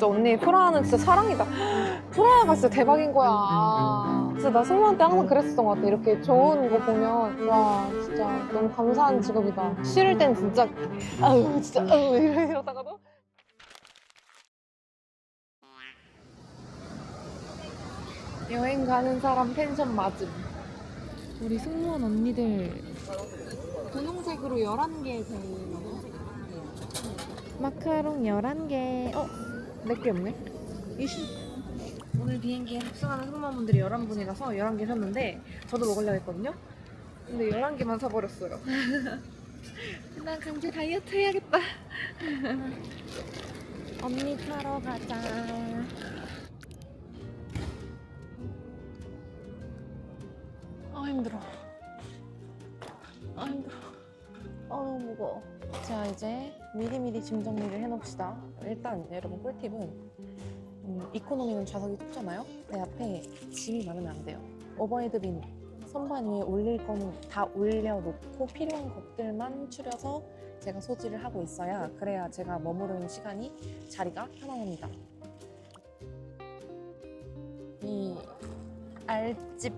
진짜 언니 프라하는 진짜 사랑이다. 프라하가 진짜 대박인 거야. 진짜 나 승무원 때 항상 그랬었던 것 같아. 이렇게 좋은 거 보면 와 진짜 너무 감사한 직업이다. 싫을 땐 진짜 아우 진짜 아우 이러다가도 여행 가는 사람 펜션 맞음. 우리 승무원 언니들 분홍색으로 11개 되는 마카롱 11개. 몇 개 없네? 오늘 비행기에 탑승하는 승무원분들이 11분이라서 11개 샀는데 저도 먹으려고 했거든요? 근데 11개만 사버렸어요. 난 강제 다이어트 해야겠다. 언니 타러 가자. 힘들어. 힘들어. 너무 무거워. 자, 이제 미리미리 짐 정리를 해놓읍시다. 일단 여러분 꿀팁은 이코노미는 좌석이 좁잖아요? 내 앞에 짐이 많으면 안 돼요. 오버헤드빈 선반 위에 올릴 거는 다 올려놓고 필요한 것들만 추려서 제가 소지를 하고 있어야 그래야 제가 머무르는 시간이 자리가 편안합니다. 이 알집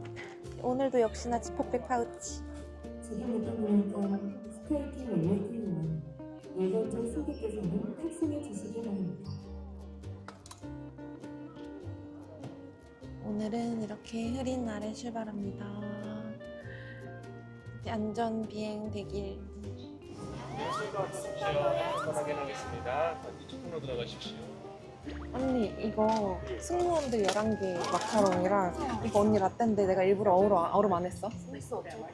오늘도 역시나 지퍼백 파우치. 제가 보통 스카이팀 연락팀은 예정자 승객께서는 탑승해 주시기 바랍니다. 오늘은 이렇게 흐린 날에 출발합니다. 안전 비행 되길. 확인하겠습니다. 이쪽으로 들어가십시오. 언니 이거 승무원들 11개 마카롱이랑 이거 언니 라떼인데 내가 일부러 얼음 안 했어. 했어 어쩌고.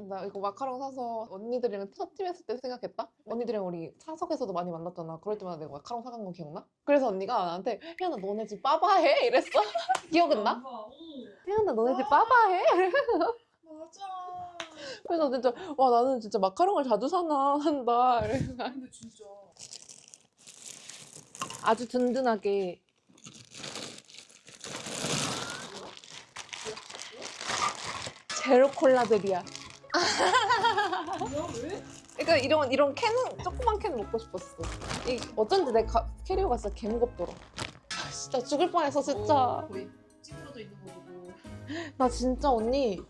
나 이거 마카롱 사서 언니들이랑 첫 팀 했을 때 생각했다? 언니들이랑 우리 사석에서도 많이 만났잖아. 그럴 때마다 내가 마카롱 사간 거 기억나? 그래서 언니가 나한테 혜연아 너네 집 빠바해? 이랬어. 기억은 나? 혜연아 너네 집 빠바해? 맞아. 그래서 진짜 와 나는 진짜 마카롱을 자주 한다. 근데 진짜. 아주 든든하게 제로 콜라들이야. 뭐야 왜? 그러니까 이런 캔은 조그만 캔 먹고 싶었어. 어쩐지 내 캐리어가 진짜 개 무겁더라. 진짜 죽을 뻔했어 진짜. 거의 찌그러져 있는 거 보고. 나 진짜 언니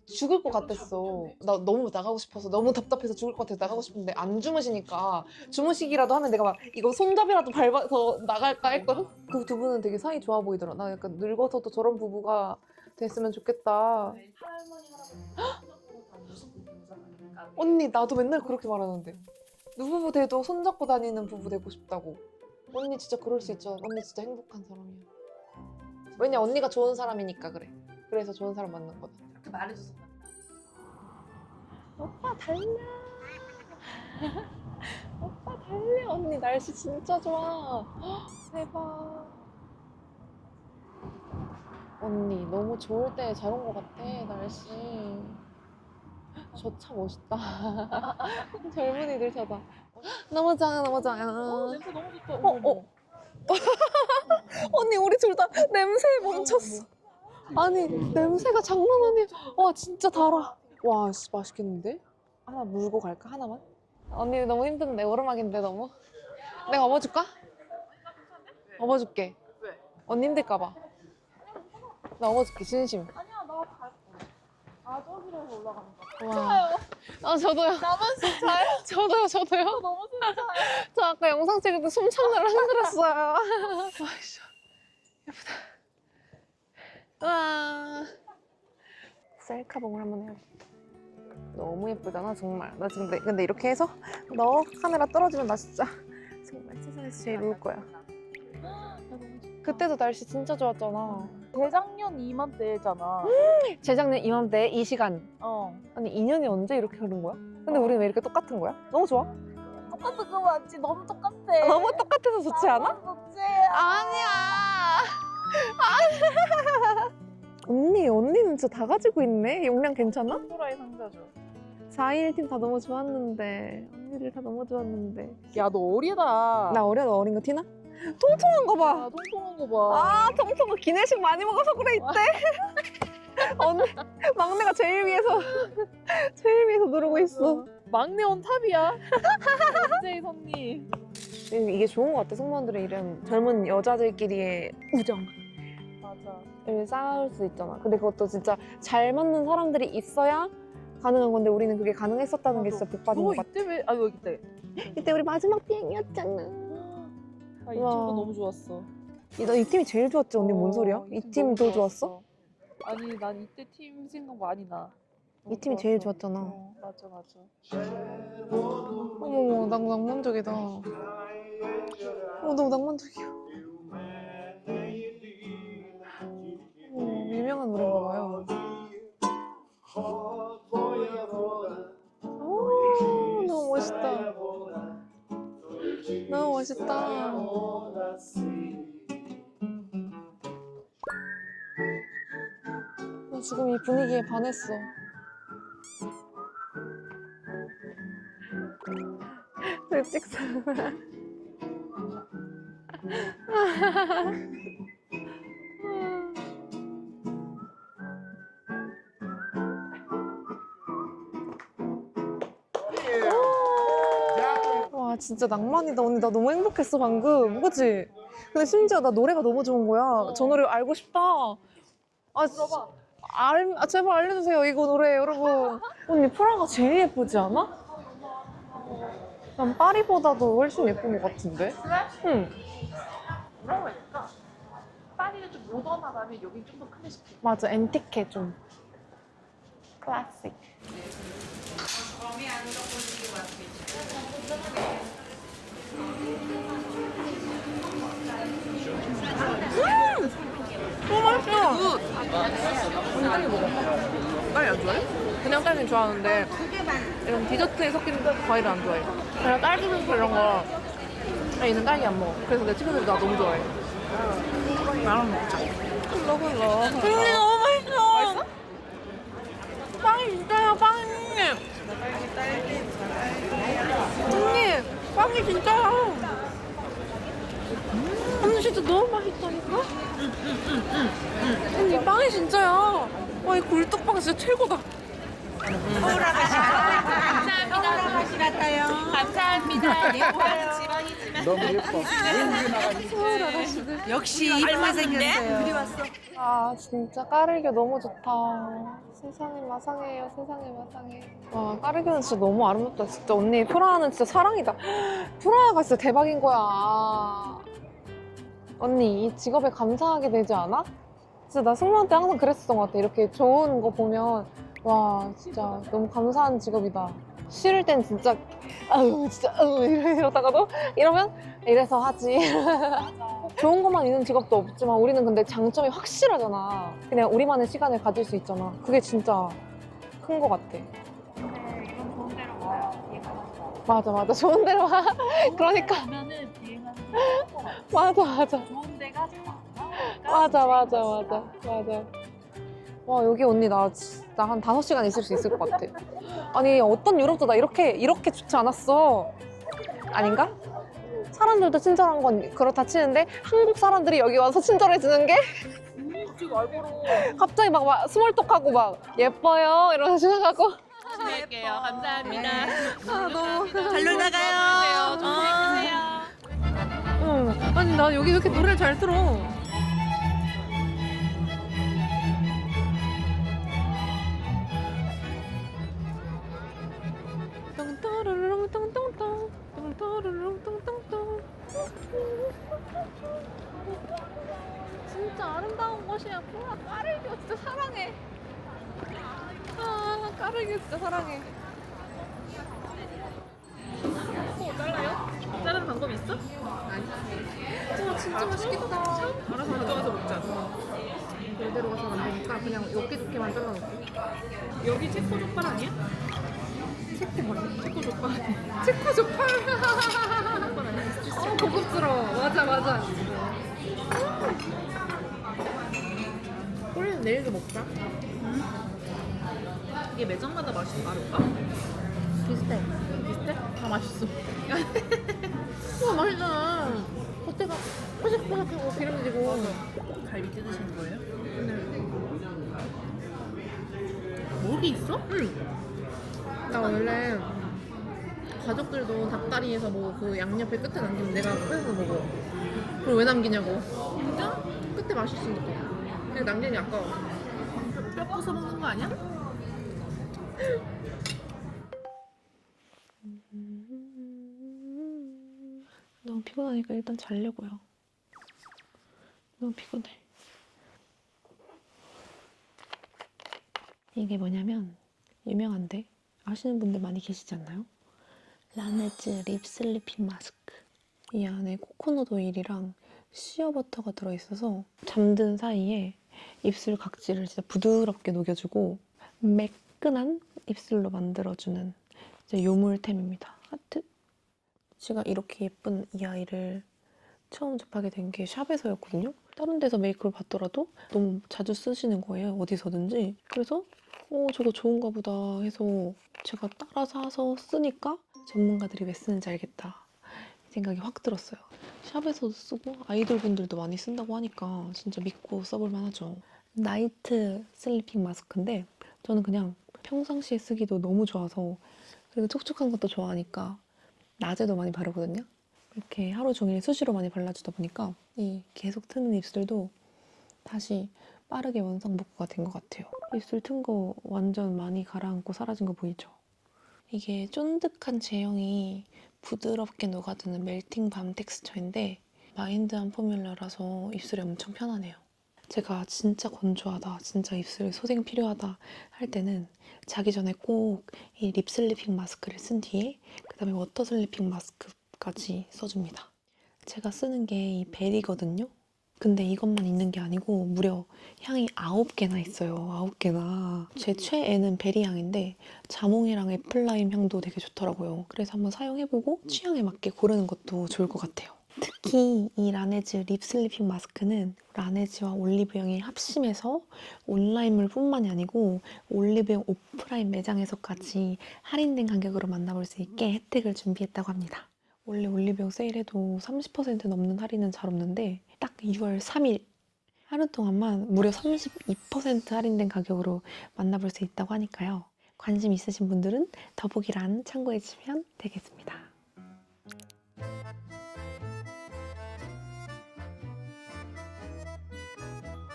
죽을 것 같았어. 나 너무 나가고 싶어서 너무 답답해서 죽을 것 같아서 나가고 싶은데 안 주무시니까 주무시기라도 하면 내가 막 이거 손잡이라도 밟아서 나갈까 했거든? 그 두 분은 되게 사이 좋아 보이더라. 나 약간 늙어서도 저런 부부가 됐으면 좋겠다. 할머니 할아버지 다 무섭고 굉장하니까. 언니 나도 맨날 그렇게 말하는데 누구부 돼도 손잡고 다니는 부부 되고 싶다고. 언니 진짜 그럴 수 있죠. 언니 진짜 행복한 사람이야. 왜냐 언니가 좋은 사람이니까 그래. 그래서 좋은 사람 만난 거다. 그렇게 말해줘서 그런다. 오빠 달려. 오빠 달려. 언니 날씨 진짜 좋아. 헉, 대박. 언니 너무 좋을 때 잘 온 것 같아 날씨. 저 차 멋있다. 젊은이들 차다. 너무 좋아 너무 좋아. 냄새 너무 좋다. 언니 우리 둘 다 냄새에 멈췄어. 아니 냄새가 장난 아니야. 와 진짜 달아. 와 씨, 맛있겠는데? 하나 물고 갈까 하나만? 언니 너무 힘든데 오르막인데 너무. 내가 업어줄까? 업어줄게. 왜? 언니 힘들까봐. 나 업어줄게 진심. 아니야 나 갈 거야. 아 저기로 해서 올라가는 거. 와. 아 저도요. 나만 진짜요? 저도요. 너무 진짜요? 저 아까 영상 찍을 때 숨 참느라 힘들었어요. 아이씨 예쁘다. 와. 셀카봉을 한번 해야겠다. 너무 예쁘잖아 정말. 나 지금 근데 이렇게 해서 너 카메라 떨어지면 나 진짜 정말 세상에서 제일 울 거야. 그때도 날씨 진짜 좋았잖아. 재작년 이맘때잖아. 재작년 이맘때 이 시간. 아니 2년이 언제 이렇게 흐른 거야? 근데 우리 왜 이렇게 똑같은 거야? 너무 좋아. 똑같은 거 맞지? 너무 똑같아. 너무 똑같아서 좋지 않아? 좋지. 아니야. 언니는 진짜 다 가지고 있네. 용량 괜찮아? 또라이 상자죠. 4일 팀 다 너무 좋았는데 언니들 다 너무 좋았는데. 야 너 어리다. 나 어려? 너 어린 거 티나? 통통한 거 봐. 아 통통한 거 봐. 통통한 기내식 많이 먹어서 그래 이때. 언니 막내가 제일 위에서 제일 위에서 누르고 있어. 막내 온 탑이야. DJ 선님. 이게 좋은 것 같아. 승무원들의 일은 젊은 여자들끼리의 우정을 맞아. 쌓을 수 있잖아. 근데 그것도 진짜 잘 맞는 사람들이 있어야 가능한 건데 우리는 그게 가능했었다는 게 진짜 복 받은 너 것 같아. 이때 왜? 아 여기 때. 이때 우리 마지막 비행이었잖아. 아, 이 우와. 친구 너무 좋았어. 이 팀이 제일 좋았지 언니. 뭔 소리야? 이 팀 더 좋았어? 아니 난 이때 팀 생각 많이 나. 이 팀이 제일 좋았잖아. 맞아 맞아. 어머머 낭만적이다. 너무 낭만적이야. 유명한 노래인가 봐요. 오, 너무 멋있다. 너무 멋있다. 나 지금 이 분위기에 반했어. 왜 찍사? 와 진짜 낭만이다 언니. 나 너무 행복했어 방금. 그치? 근데 심지어 나 노래가 너무 좋은 거야. 저 노래 알고 싶다. 아 들어봐. 제발 알려주세요 이거 노래 여러분. 언니 프라가 제일 예쁘지 않아? 난 파리보다도 훨씬 예쁜 것 같은데? 그래? 응. 뭐라고 해야 될까? 파리는 좀 모던하다면 여긴 좀 더 클래식해. 맞아 앤틱해 좀. 클래식. 너무 맛있어. 딸기 먹어. 딸기 안 좋아해? 그냥 딸기는 좋아하는데 이런 디저트에 섞인 과일은 안 좋아해. 그냥 딸기 빙수 이런 거 얘는 딸기 안 먹어. 그래서 내 친구들이 나 너무 좋아해. 나랑 먹자. 흘러. 언니 너무 맛있어. 맛있어? 빵이 진짜야 빵이. 언니 빵이 진짜야. 언니 진짜 너무 맛있다니까? 언니 빵이 진짜야. 와 이 굴뚝빵 진짜 최고다. 너무 예뻐. 역시 이쁘게 생겼어요. 아 진짜 까르교 너무 좋다. 세상에 마상해요. 세상에 마상해. 와 까르교는 진짜 너무 아름답다. 진짜 언니 프라하는 진짜 사랑이다. 프라하가 진짜 대박인 거야. 언니 이 직업에 감사하게 되지 않아? 진짜 나 승무원 때 항상 그랬었던 것 같아. 이렇게 좋은 거 보면 와 진짜 너무 감사한 직업이다. 싫을 땐 진짜 아유 진짜 이러다가도 이러면 이래서 하지. 좋은 것만 있는 직업도 없지만 우리는 근데 장점이 확실하잖아. 그냥 우리만의 시간을 가질 수 있잖아. 그게 진짜 큰 것 같아. 이건 좋은 데로 가요. 맞아 좋은 데로 와. 그러니까 가면은 비행하는 거 맞아 좋은 데가 잘 맞아. 와 여기 언니 나 한 5시간 있을 수 있을 것 같아. 아니 어떤 유럽도 나 이렇게 좋지 않았어. 아닌가? 사람들도 친절한 건 그렇다 치는데 한국 사람들이 여기 와서 친절해지는 게 지금 알고로 갑자기 막 스몰톡하고 막 예뻐요 이러면서 지나가고. 할게요. 감사합니다. 아 너무 잘 놀다 가요. 아니 나 여기 왜 이렇게 노래를 잘 들어. 진짜 아름다운 곳이야. 프라 까르교 진짜 사랑해. 아 까르교 진짜 사랑해. 자르는 방법 있어? 와 진짜 맛있겠다. 알아서 가져가서 먹자. 이대로 가서는 안 되니까 그냥 요렇게 잘라놓고. 여기 체코 족발 아니야? 체코 족발. 체코 족발. 고급스러워. 맞아. 우리는 내일도 먹자. 이게 매장마다 맛이 다를까? 비슷해. 비슷해? 다 맛있어. 우와 맛있잖아. 겉에가 포삭포삭하고 기름지고. 갈비 뜯으시는 거예요? 닭이 있어? 나 원래 가족들도 닭다리에서 뭐 그 양옆에 끝에 남기면 내가 빼서 먹어. 그럼 왜 남기냐고. 진짜? 끝에 맛있으니까. 근데 남기는 아까워. 뼈 부숴 먹는 거 아니야? 너무 피곤하니까 일단 자려고요. 너무 피곤해. 이게 뭐냐면 유명한데 아시는 분들 많이 계시지 않나요? 라네즈 립 슬리핑 마스크. 이 안에 코코넛 오일이랑 시어버터가 들어있어서 잠든 사이에 입술 각질을 진짜 부드럽게 녹여주고 매끈한 입술로 만들어주는 이제 요물템입니다. 하트. 제가 이렇게 예쁜 이 아이를 처음 접하게 된 게 샵에서였거든요. 다른 데서 메이크업을 받더라도 너무 자주 쓰시는 거예요. 어디서든지. 그래서 저거 좋은가 보다 해서 제가 따라 사서 쓰니까 전문가들이 왜 쓰는지 알겠다. 이 생각이 확 들었어요. 샵에서도 쓰고 아이돌 분들도 많이 쓴다고 하니까 진짜 믿고 써볼 만하죠. 나이트 슬리핑 마스크인데 저는 그냥 평상시에 쓰기도 너무 좋아서 그리고 촉촉한 것도 좋아하니까 낮에도 많이 바르거든요. 이렇게 하루 종일 수시로 많이 발라주다 보니까 이 계속 트는 입술도 다시 빠르게 원상복구가 된 것 같아요. 입술 튼 거 완전 많이 가라앉고 사라진 거 보이죠? 이게 쫀득한 제형이 부드럽게 녹아드는 멜팅 밤 텍스처인데 마인드한 포뮬러라서 입술이 엄청 편하네요. 제가 진짜 건조하다, 진짜 입술에 소생 필요하다 할 때는 자기 전에 꼭 이 립 슬리핑 마스크를 쓴 뒤에 그 다음에 워터 슬리핑 마스크까지 써줍니다. 제가 쓰는 게 이 벨이거든요. 근데 이것만 있는 게 아니고 무려 향이 9개나 있어요. 9개나. 제 최애는 베리 향인데 자몽이랑 애플라임 향도 되게 좋더라고요. 그래서 한번 사용해보고 취향에 맞게 고르는 것도 좋을 것 같아요. 특히 이 라네즈 립 슬리핑 마스크는 라네즈와 올리브영이 합심해서 온라인물 뿐만이 아니고 올리브영 오프라인 매장에서까지 할인된 가격으로 만나볼 수 있게 혜택을 준비했다고 합니다. 원래 올리브영 세일해도 30% 넘는 할인은 잘 없는데 딱 2월 3일 하루 동안만 무려 32% 할인된 가격으로 만나볼 수 있다고 하니까요. 관심 있으신 분들은 더보기란 참고해주시면 되겠습니다.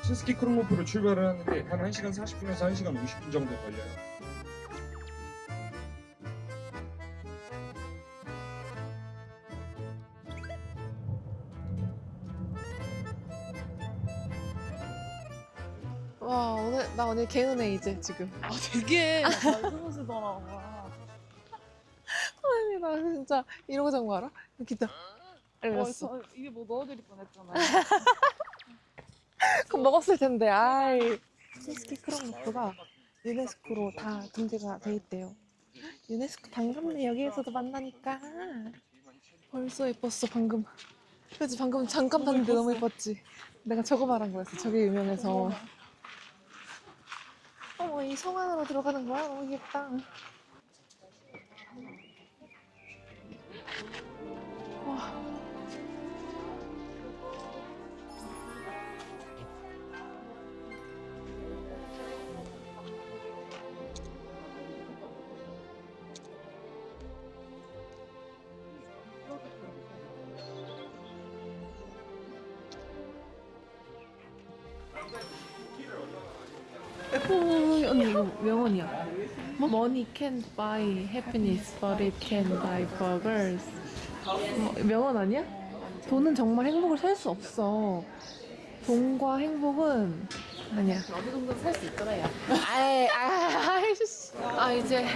신스키 크롬로프로 출발을 하는데 한 1시간 40분에서 1시간 50분 정도 걸려요. 와 나 오늘 개운해 이제 지금. 되게 잘 주무시더라고. 아니 나 진짜 이러고 잔 거 알아? 기다. 알겠어. 입에 뭐 넣어드릴 뻔했잖아요. 그럼 먹었을 텐데. 아이. 신스키 크롬로프가 유네스코로 다 등재가 돼 있대요. 유네스코 반갑네. 여기에서도 만나니까. 벌써 예뻤어 방금. 그치 방금 잠깐 봤는데 너무 예뻤지. 내가 저거 말한 거였어. 저게 유명해서. 어머 이 성 안으로 들어가는 거야? 너무 귀엽다. 와. 언니 이거 명언이야. 뭐? Money can't buy happiness, but it can buy burgers. 명언 아니야? 돈은 정말 행복을 살 수 없어. 돈과 행복은 아니야. 어느 정도는 살 수 있더라, 야. 아이씨. 아 이제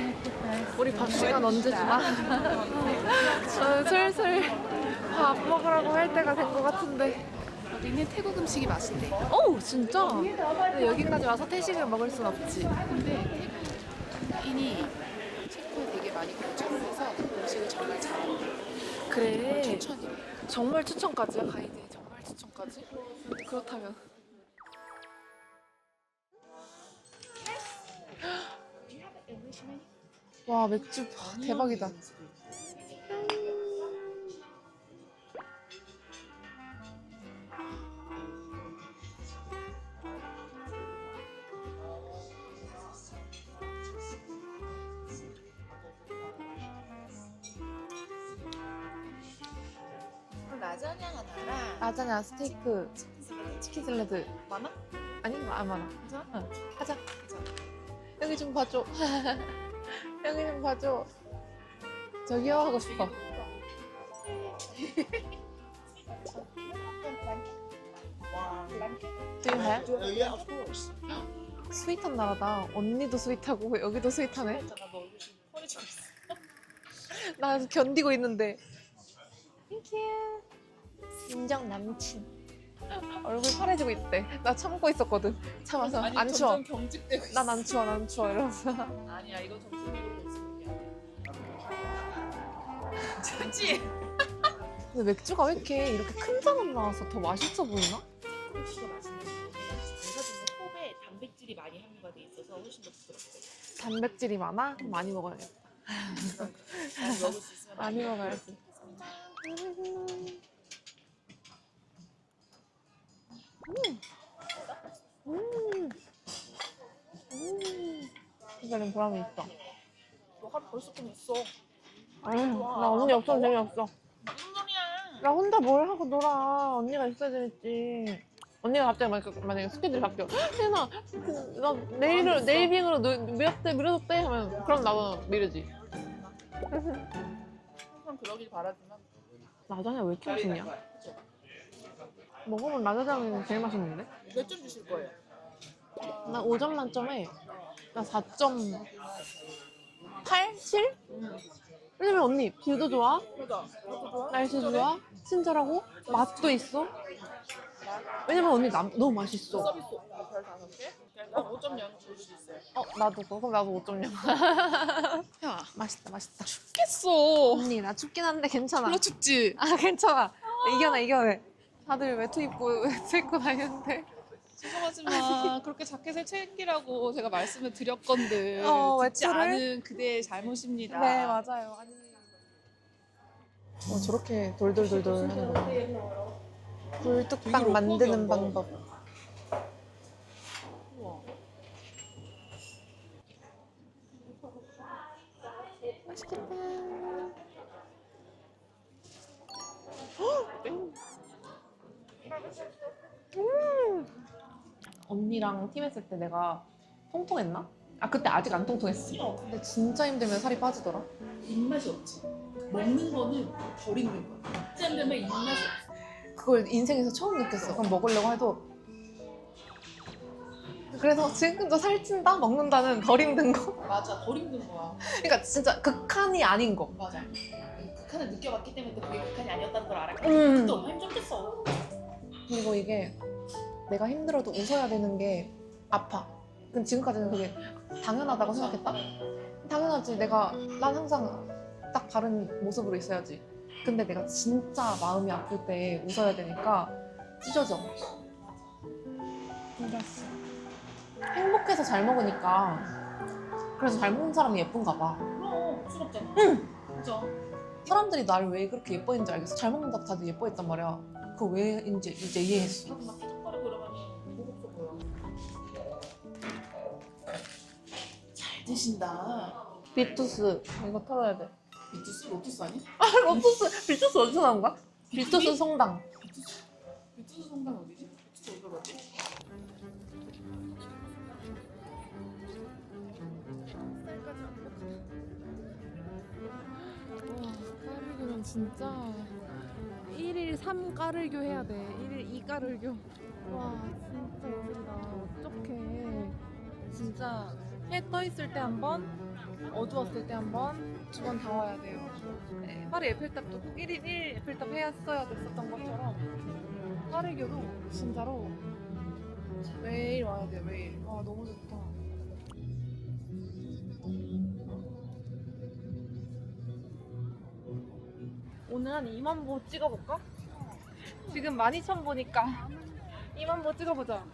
우리 밥 시간 언제 주나? 슬슬 밥 먹으라고 할 때가 된 것 같은데. 여기는 태국 음식이 맛있대. 오 진짜? 근데 여기까지 와서 태식을 먹을 순 없지. 근데 태국인이 체코에 되게 많이 거주해서 음식을 정말 잘한대. 그래. 추천이래. 정말 추천까지야 가이드에 정말 추천까지? 그렇다면 와 맥주 대박이다. 라자냐 하나랑 라자냐, 스테이크, 치킨 샐러드. 많아? 아니, 안 많아. 괜찮아? 응, 하자. 여기 좀 봐줘. 여기 좀 봐줘. 저기요 하고 싶어. Do you have? Yeah, of course. 스윗한 나라다. 언니도 스윗하고 여기도 스윗하네. 너 얼굴 지금 허리지고 있어. 나 견디고 있는데. 땡큐. 인정 남친. 얼굴 파래지고 있대. 나 참고 있었거든. 참아서 아니, 안 추워. 점점 경직되고 있어. 난 안 추워, 난 추워 이러면서. 아니야, 이거 정신으로 있으면 그치? 근데 맥주가 왜 이렇게 큰 잔으로 나와서 더 맛있어 보이나? 진짜 맛있는 게 대사중에 홉에 단백질이 많이 함유가 돼 있어서 훨씬 더 부드럽고 단백질이 많아? 많이 먹어야겠다. 많이 먹을 수 있으면 많이 먹어야지. 이거는 보람이 있어. 너 하루 벌써 좀 있어. 나 언니 없어서 재미없어. 무슨 소리야? 나 혼자 뭘 하고 놀아. 언니가 있어야 재밌지. 언니가 갑자기 만약에 스케줄이 바뀌어. 혜나, 나 내일 비행으로 미뤄졌대 하면 그럼 나도 미루지. 항상 그러길 바라지만 라자냐 왜 이렇게 맛있냐? 먹어본 라자냐는 제일 맛있는데? 몇 점 주실 거예요? 나 5점 만점에 나 4.8? 7? 왜냐면 언니 뷰도 좋아, 그러니까 그것도 좋아? 날씨 좋아, 친절하고 맛도 있어. 왜냐면 언니 너무 맛있어. 서비스 별 5개? 난 5.0 줄 수 있어요. 나도 그럼 나도 5.0. 야, 맛있다. 춥겠어. 언니 나 춥긴 한데 괜찮아. 별로 춥지? 아 괜찮아. 이겨내. 다들 외투 입고 다니는데. 죄송하지만 그렇게 자켓을 챙기라고 제가 말씀을 드렸건데 듣지 외투를? 않은 그대의 잘못입니다. 네 맞아요. 아니. 저렇게 돌돌돌돌 하는 거. 굴뚝빵 만드는 방법. 우와. 맛있겠다. 언니랑 팀했을 때 내가 통통했나? 아 그때 아직 안 통통했어. 근데 진짜 힘들면 살이 빠지더라. 입맛이 없지. 먹는 거는 덜 힘든 거야. 입지 않으면 입맛이 없어. 그걸 인생에서 처음 느꼈어. 그럼 먹으려고 해도. 그래서 지금도 살찐다? 먹는다는 덜 힘든 거? 맞아, 덜 힘든 거야. 그러니까 진짜 극한이 아닌 거. 맞아. 극한을 느껴봤기 때문에 또 그게 극한이 아니었다는 걸 알았거든. 그때 얼마나 힘들겠어. 그리고 이게 내가 힘들어도 웃어야 되는 게 아파. 근데 지금까지는 그게 당연하다고 생각했다? 당연하지. 난 항상 딱 다른 모습으로 있어야지. 근데 내가 진짜 마음이 아플 때 웃어야 되니까 찢어져. 힘들었어. 행복해서 잘 먹으니까. 그래서 잘 먹는 사람이 예쁜가 봐. 그럼 부끄럽잖아. 응! 진짜. 사람들이 나를 왜 그렇게 예뻐했는지 알겠어. 잘 먹는다고 다들 예뻐했단 말이야. 그거 왜인지 이제 이해했어. 자꾸 막 삐죽거리고 이러면 고급져 보여. 잘 드신다. 비투스 이거 털어야 돼. 비투스? 로투스 아니야? 비투스 어디서 나온 거야? 비투스 성당. 비투스 성당 어디지? 비투스 어디로 갔지? 까르교는 진짜 1일 3 까르교 해야 돼. 1일 2 까르교. 와 진짜 예술이다. 어떡해. 진짜 해 떠 있을 때 한 번, 어두웠을 때 한 번, 두 번 다 와야 돼요. 네, 파리 에펠탑도 꼭 1일 1 에펠탑 했어야 됐었던 것처럼 까르교도 진짜로 매일 와야 돼요. 매일. 와 너무 좋다. 오늘 한 2만 보 찍어볼까? 지금 12,000보니까 2만 보 찍어보자.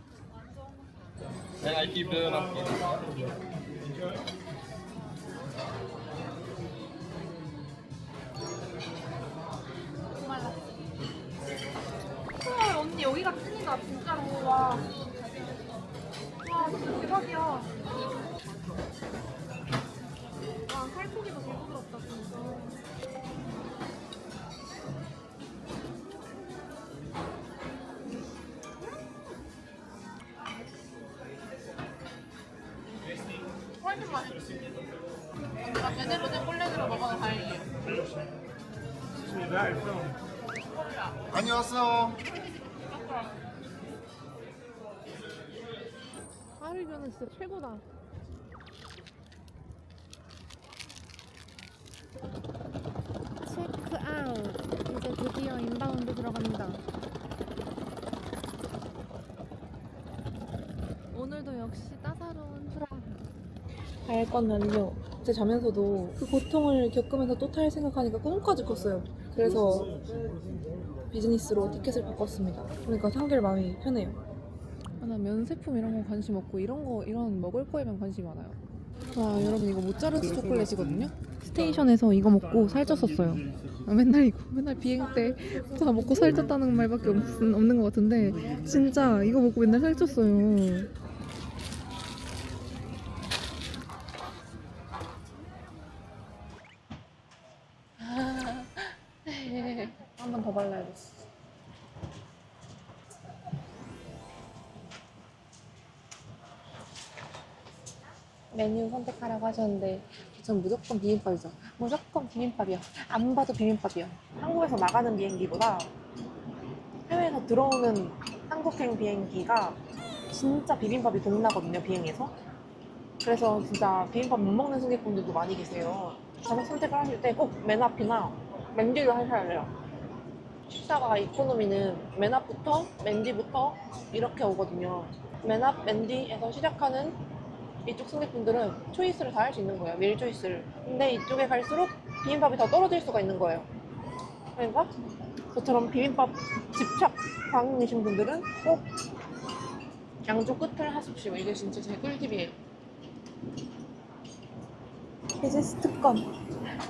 And I keep the napkin. 헐 언니 여기가 찐이다 진짜로. 와 진짜 대박이야. 와 살코기도 되게 부드럽다 진짜. 메뉴로는 꼴레기로 먹어서 다행이에요. 다녀왔어. 하루변은 진짜 최고다. 체크아웃. 이제 드디어 인바운드 들어갑니다. 오늘도 역시 따사로운 프라하. 갈 건 완료. 어제 자면서도 그 고통을 겪으면서 또 탈 생각하니까 꿈까지 꿨어요. 그래서 비즈니스로 티켓을 바꿨습니다. 그러니까 한결 마음이 편해요. 나 면세품 이런 거 관심 없고 이런 먹을 거에만 관심이 많아요. 와 여러분 이거 모짜르트 초콜릿이거든요. 스테이션에서 이거 먹고 살쪘었어요. 맨날 비행 때 다 먹고 살쪘다는 말밖에 없는 것 같은데 진짜 이거 먹고 맨날 살쪘어요. 한 번 더 발라야겠어. 메뉴 선택하라고 하셨는데 전 무조건 비빔밥이죠. 무조건 비빔밥이요. 안 봐도 비빔밥이요. 한국에서 나가는 비행기보다 해외에서 들어오는 한국행 비행기가 진짜 비빔밥이 동나거든요, 비행에서. 그래서 진짜 비빔밥 못 먹는 승객분들도 많이 계세요. 좌석 선택을 하실 때 꼭 맨 앞이나 맨 뒤를 하셔야 돼요. 식사가 이코노미는 맨 앞부터 맨 뒤부터 이렇게 오거든요. 맨 앞, 맨 뒤에서 시작하는 이쪽 승객분들은 초이스를 다 할 수 있는 거예요. 밀 초이스를. 근데 이쪽에 갈수록 비빔밥이 더 떨어질 수가 있는 거예요. 그러니까 저처럼 비빔밥 집착 광이신 분들은 꼭 양쪽 끝을 하십시오. 이게 진짜 제 꿀팁이에요. 비즈니스 특권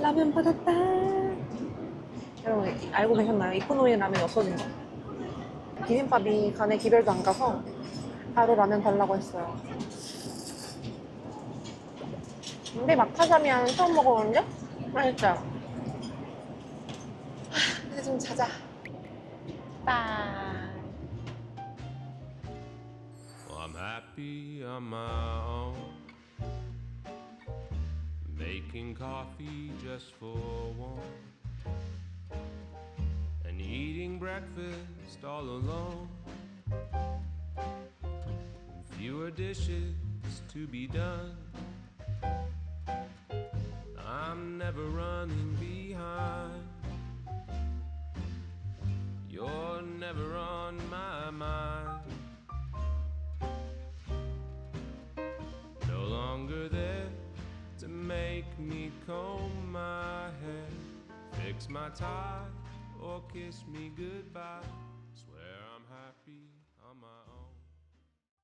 라면 받았다. 여러분 알고 계셨나요? 이코노미 라면이 없어진 거. 비빔밥이 간에 기별도 안 가서 바로 라면 달라고 했어요. 근데 마카자미안 처음 먹어보는데? 맛있죠? 이제 좀 자자. 빠이. Well, I'm happy on my own, making coffee just for one, and eating breakfast all alone. Fewer dishes to be done. I'm never running behind. You're never on my mind. No longer there to make me comb my hair, fix my tie, or kiss me goodbye.